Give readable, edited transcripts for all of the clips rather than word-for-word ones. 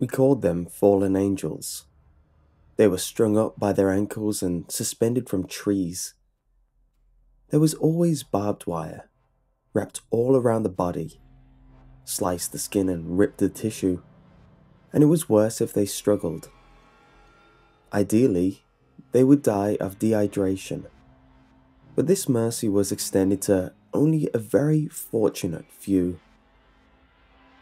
We called them fallen angels. They were strung up by their ankles and suspended from trees. There was always barbed wire, wrapped all around the body, sliced the skin and ripped the tissue, and it was worse if they struggled. Ideally, they would die of dehydration, but this mercy was extended to only a very fortunate few.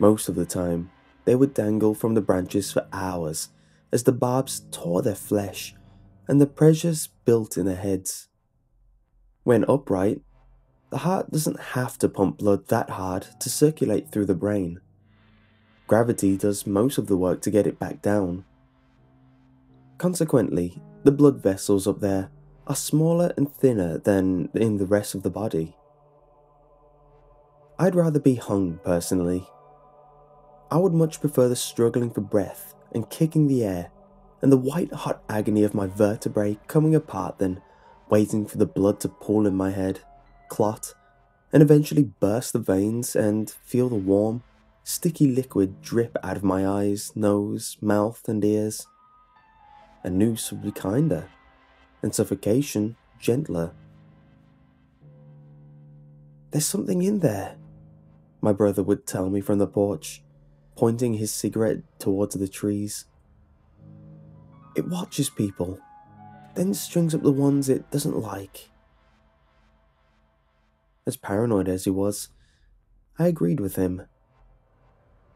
Most of the time, they would dangle from the branches for hours as the barbs tore their flesh and the pressures built in their heads. When upright, the heart doesn't have to pump blood that hard to circulate through the brain. Gravity does most of the work to get it back down. Consequently, the blood vessels up there are smaller and thinner than in the rest of the body. I'd rather be hung, personally. I would much prefer the struggling for breath and kicking the air and the white-hot agony of my vertebrae coming apart than waiting for the blood to pool in my head, clot, and eventually burst the veins and feel the warm, sticky liquid drip out of my eyes, nose, mouth, and ears. A noose would be kinder, and suffocation gentler. "There's something in there," my brother would tell me from the porch, pointing his cigarette towards the trees. "It watches people, then strings up the ones it doesn't like." As paranoid as he was, I agreed with him.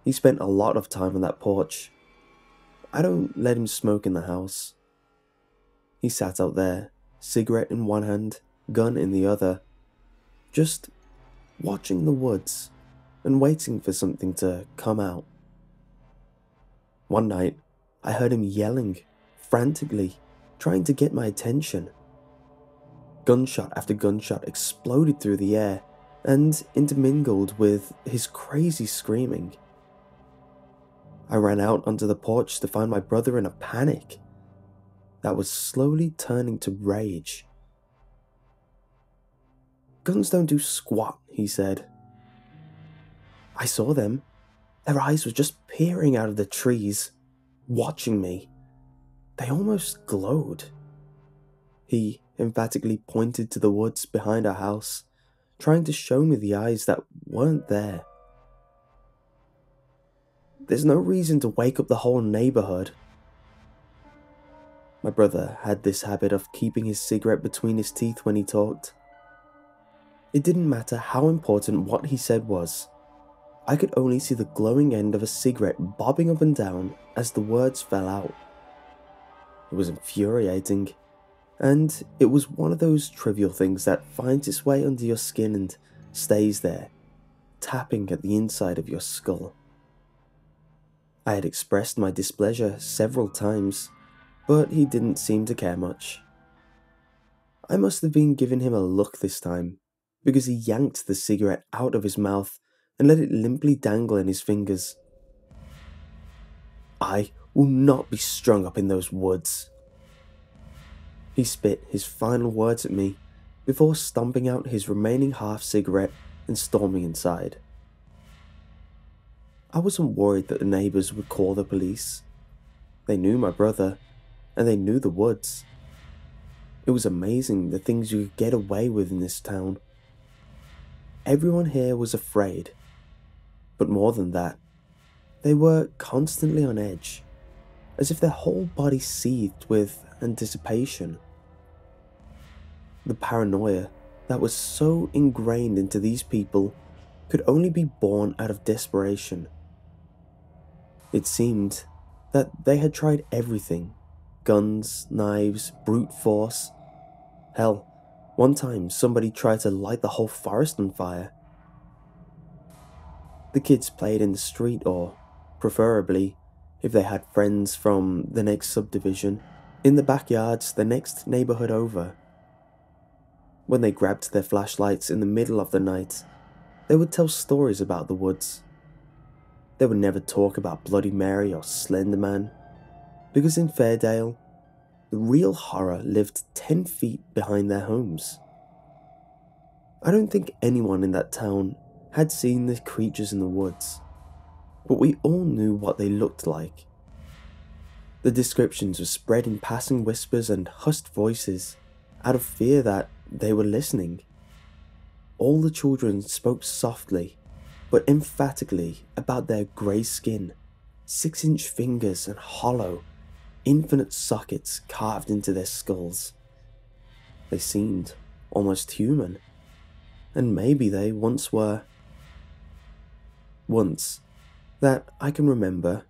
He spent a lot of time on that porch. I don't let him smoke in the house. He sat out there, cigarette in one hand, gun in the other, just watching the woods and waiting for something to come out. One night, I heard him yelling, frantically, trying to get my attention. Gunshot after gunshot exploded through the air and intermingled with his crazy screaming. I ran out onto the porch to find my brother in a panic that was slowly turning to rage. "Guns don't do squat," he said. "I saw them. Their eyes were just peering out of the trees, watching me. They almost glowed." He emphatically pointed to the woods behind our house, trying to show me the eyes that weren't there. "There's no reason to wake up the whole neighborhood." My brother had this habit of keeping his cigarette between his teeth when he talked. It didn't matter how important what he said was. I could only see the glowing end of a cigarette bobbing up and down as the words fell out. It was infuriating, and it was one of those trivial things that finds its way under your skin and stays there, tapping at the inside of your skull. I had expressed my displeasure several times, but he didn't seem to care much. I must have been giving him a look this time, because he yanked the cigarette out of his mouth and let it limply dangle in his fingers. "I will not be strung up in those woods." He spit his final words at me before stomping out his remaining half cigarette and storming inside. I wasn't worried that the neighbors would call the police. They knew my brother, and they knew the woods. It was amazing the things you could get away with in this town. Everyone here was afraid, but more than that, they were constantly on edge, as if their whole body seethed with anticipation. The paranoia that was so ingrained into these people could only be born out of desperation. It seemed that they had tried everything: guns, knives, brute force. Hell, one time somebody tried to light the whole forest on fire. The kids played in the street, or, preferably, if they had friends from the next subdivision, in the backyards the next neighborhood over. When they grabbed their flashlights in the middle of the night, they would tell stories about the woods. They would never talk about Bloody Mary or Slender Man, because in Fairdale, the real horror lived 10 feet behind their homes. I don't think anyone in that town had seen the creatures in the woods, but we all knew what they looked like The descriptions were spread in passing whispers and hushed voices, out of fear that they were listening. All the children spoke softly, but emphatically about their grey skin, 6-inch fingers and hollow, infinite sockets carved into their skulls. They seemed almost human, and maybe they once were. Once, that I can remember,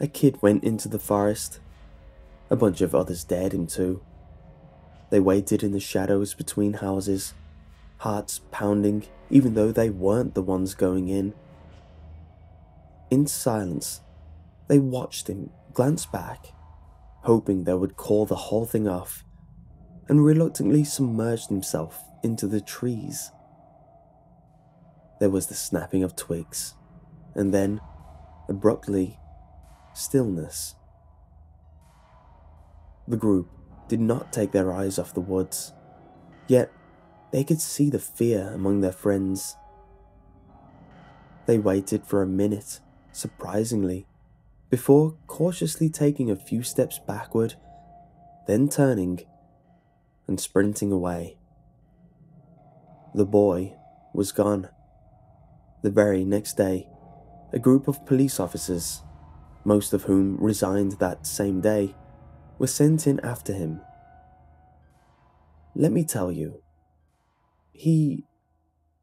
a kid went into the forest. A bunch of others dared him to. They waited in the shadows between houses, hearts pounding even though they weren't the ones going in. In silence, they watched him glance back, hoping they would call the whole thing off, and reluctantly submerged himself into the trees. There was the snapping of twigs, and then, abruptly, stillness. The group did not take their eyes off the woods, yet they could see the fear among their friends. They waited for a minute, surprisingly, before cautiously taking a few steps backward, then turning and sprinting away. The boy was gone. The very next day, a group of police officers, most of whom resigned that same day, were sent in after him. Let me tell you, he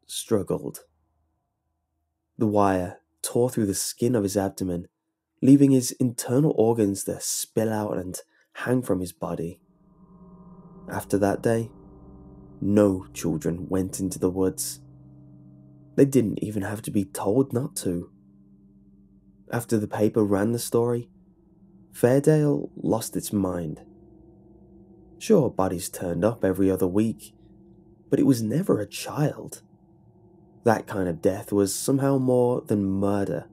struggled. The wire tore through the skin of his abdomen, leaving his internal organs to spill out and hang from his body. After that day, no children went into the woods. They didn't even have to be told not to. After the paper ran the story, Fairdale lost its mind. Sure, bodies turned up every other week, but it was never a child. That kind of death was somehow more than murder.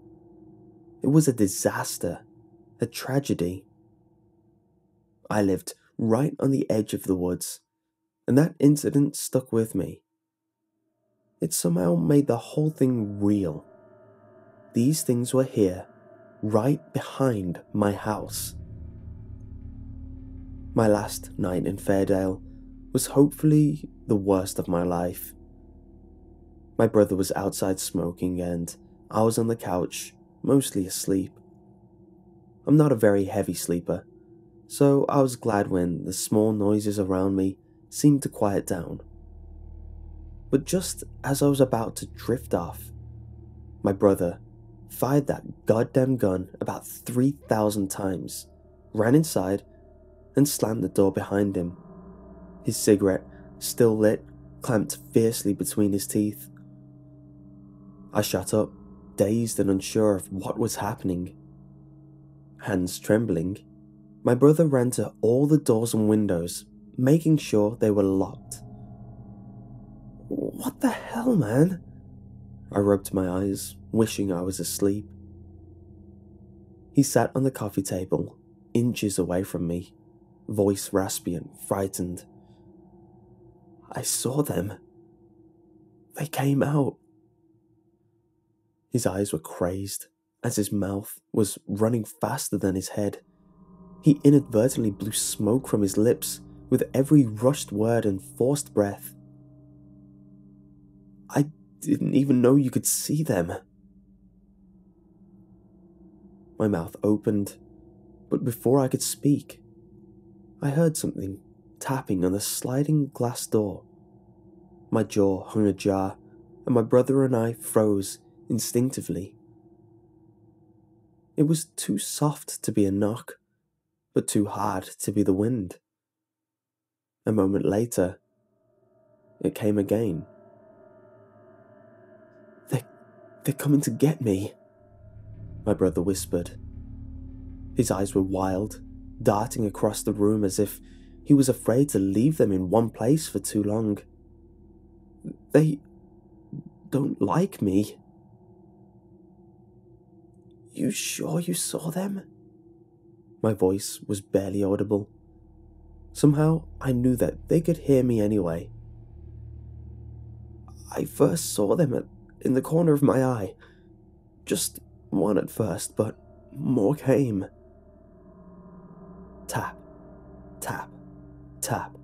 It was a disaster, a tragedy. I lived right on the edge of the woods, and that incident stuck with me. It somehow made the whole thing real. These things were here, right behind my house. My last night in Fairdale was hopefully the worst of my life. My brother was outside smoking and I was on the couch, mostly asleep. I'm not a very heavy sleeper, so I was glad when the small noises around me seemed to quiet down. But just as I was about to drift off, my brother fired that goddamn gun about 3,000 times, ran inside, and slammed the door behind him. His cigarette, still lit, clamped fiercely between his teeth. I shut up, dazed and unsure of what was happening. Hands trembling, my brother ran to all the doors and windows, making sure they were locked. What the hell, man? I rubbed my eyes, wishing I was asleep. He sat on the coffee table, inches away from me, voice raspy and frightened. I saw them. They came out. His eyes were crazed, as his mouth was running faster than his head. He inadvertently blew smoke from his lips with every rushed word and forced breath. I didn't even know you could see them. My mouth opened, but before I could speak, I heard something tapping on the sliding glass door. My jaw hung ajar, and my brother and I froze instinctively. It was too soft to be a knock, but too hard to be the wind. A moment later, it came again. They're coming to get me, my brother whispered. His eyes were wild, darting across the room as if he was afraid to leave them in one place for too long. They don't like me. You sure you saw them? My voice was barely audible. Somehow I knew that they could hear me anyway. I first saw them in the corner of my eye. Just one at first, but more came. Tap, tap, tap.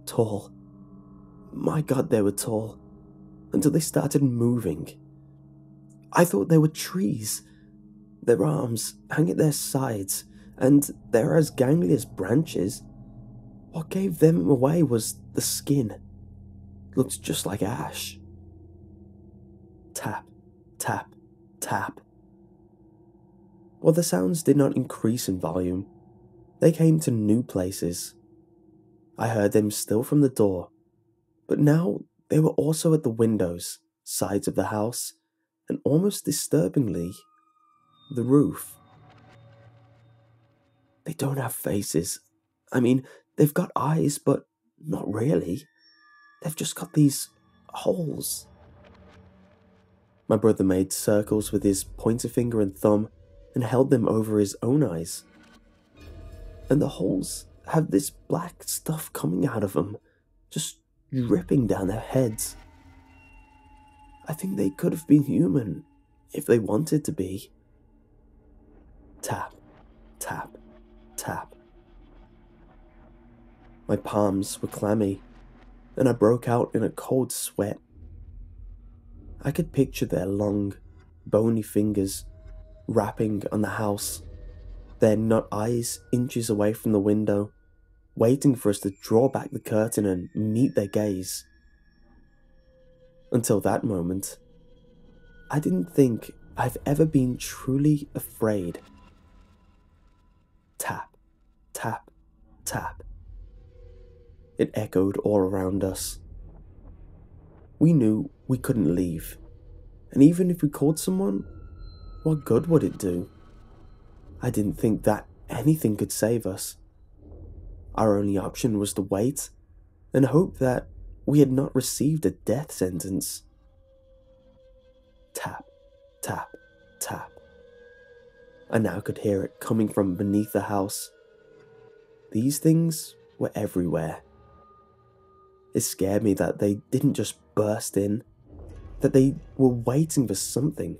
Tall. My God, they were tall. Until they started moving. I thought they were trees. Their arms hang at their sides, and they're as gangly as branches. What gave them away was the skin. Looked just like ash. Tap, tap, tap. While the sounds did not increase in volume, they came to new places. I heard them still from the door, but now they were also at the windows, sides of the house, and almost disturbingly, the roof. They don't have faces. I mean, they've got eyes, but not really. They've just got these holes. My brother made circles with his pointer finger and thumb and held them over his own eyes. And the holes have this black stuff coming out of them, just dripping down their heads. I think they could have been human if they wanted to be. Tap, tap, tap. My palms were clammy, and I broke out in a cold sweat. I could picture their long, bony fingers rapping on the house, their nut eyes inches away from the window, waiting for us to draw back the curtain and meet their gaze. Until that moment, I didn't think I've ever been truly afraid. Tap, tap, tap. It echoed all around us. We knew we couldn't leave, and even if we called someone, what good would it do? I didn't think that anything could save us. Our only option was to wait and hope that we had not received a death sentence. Tap, tap, tap. I now could hear it coming from beneath the house. These things were everywhere. It scared me that they didn't just burst in, that they were waiting for something.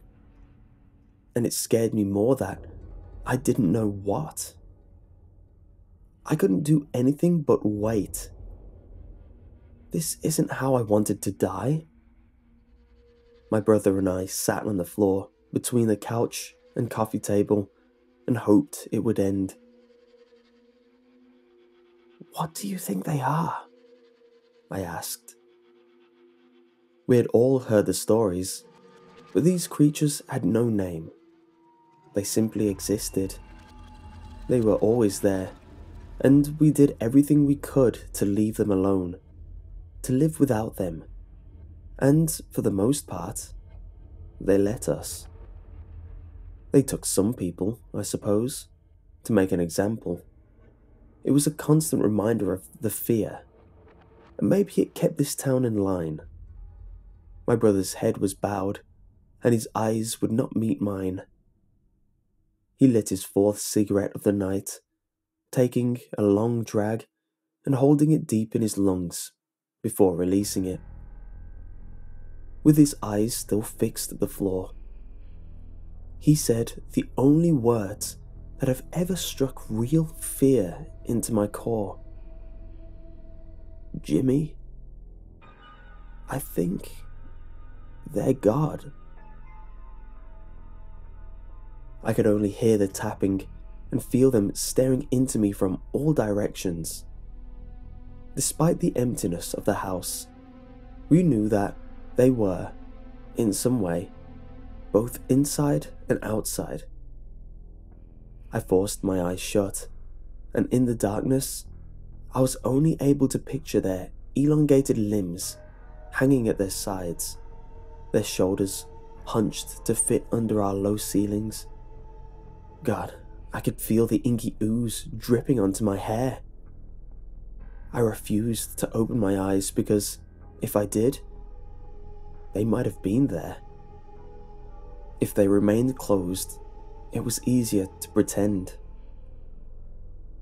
And it scared me more that I didn't know what. I couldn't do anything but wait. This isn't how I wanted to die. My brother and I sat on the floor between the couch and coffee table and hoped it would end. "What do you think they are?" I asked. We had all heard the stories, but these creatures had no name. They simply existed. They were always there, and we did everything we could to leave them alone, to live without them. And for the most part, they let us. They took some people, I suppose, to make an example. It was a constant reminder of the fear, and maybe it kept this town in line. My brother's head was bowed, and his eyes would not meet mine. He lit his fourth cigarette of the night, taking a long drag and holding it deep in his lungs before releasing it. With his eyes still fixed at the floor, he said the only words that have ever struck real fear into my core. "Jimmy, I think they're God." I could only hear the tapping and feel them staring into me from all directions. Despite the emptiness of the house, we knew that they were, in some way, both inside and outside. I forced my eyes shut, and in the darkness, I was only able to picture their elongated limbs hanging at their sides, their shoulders hunched to fit under our low ceilings. God, I could feel the inky ooze dripping onto my hair. I refused to open my eyes because, if I did, they might have been there. If they remained closed, it was easier to pretend.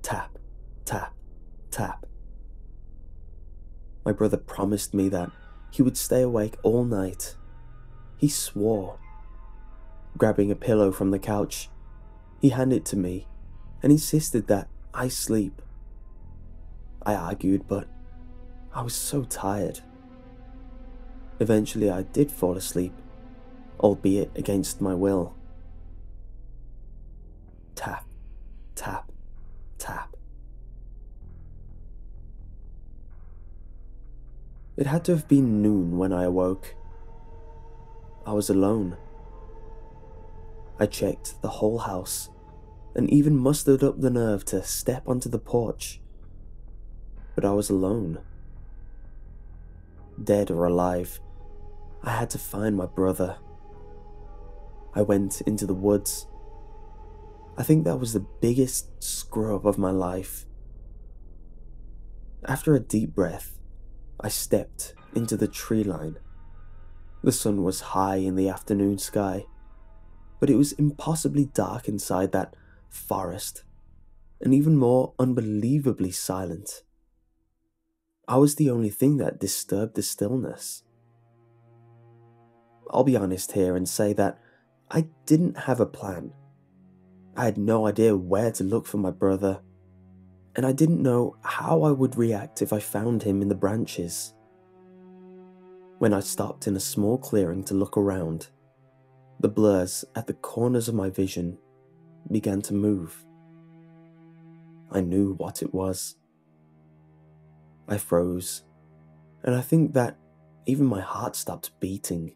Tap, tap, tap. My brother promised me that he would stay awake all night. He swore. Grabbing a pillow from the couch, he handed it to me and insisted that I sleep. I argued, but I was so tired. Eventually, I did fall asleep, albeit against my will. Tap, tap, tap. It had to have been noon when I awoke. I was alone. I checked the whole house and even mustered up the nerve to step onto the porch. But I was alone. Dead or alive, I had to find my brother. I went into the woods. I think that was the biggest screw-up of my life. After a deep breath, I stepped into the tree line. The sun was high in the afternoon sky, but it was impossibly dark inside that forest, and even more unbelievably silent. I was the only thing that disturbed the stillness. I'll be honest here and say that I didn't have a plan. I had no idea where to look for my brother, and I didn't know how I would react if I found him in the branches. When I stopped in a small clearing to look around, the blurs at the corners of my vision began to move. I knew what it was. I froze, and I think that even my heart stopped beating.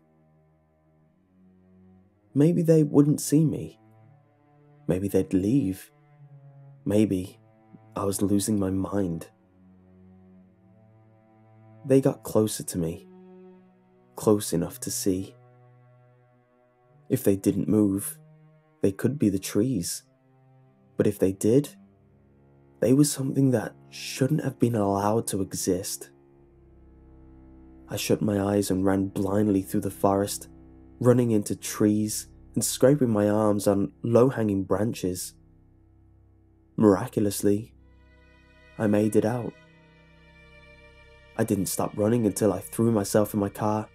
Maybe they wouldn't see me. Maybe they'd leave. Maybe I was losing my mind. They got closer to me, close enough to see. If they didn't move, they could be the trees. But if they did, they were something that shouldn't have been allowed to exist. I shut my eyes and ran blindly through the forest, running into trees and scraping my arms on low-hanging branches. Miraculously, I made it out. I didn't stop running until I threw myself in my car,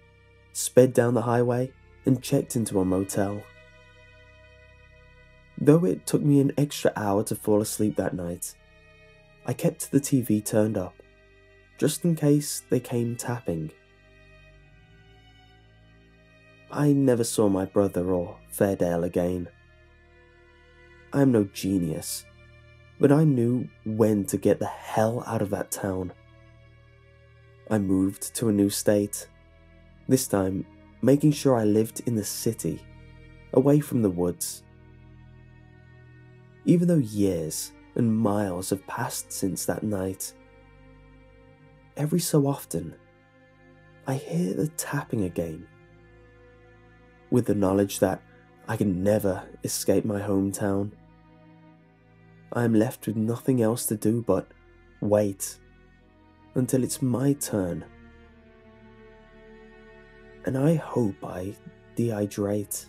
sped down the highway, and checked into a motel. Though it took me an extra hour to fall asleep that night, I kept the TV turned up, just in case they came tapping. I never saw my brother or Fairdale again. I am no genius, but I knew when to get the hell out of that town. I moved to a new state, this time making sure I lived in the city, away from the woods. Even though years and miles have passed since that night, every so often, I hear the tapping again. With the knowledge that I can never escape my hometown, I am left with nothing else to do but wait until it's my turn. And I hope I dehydrate.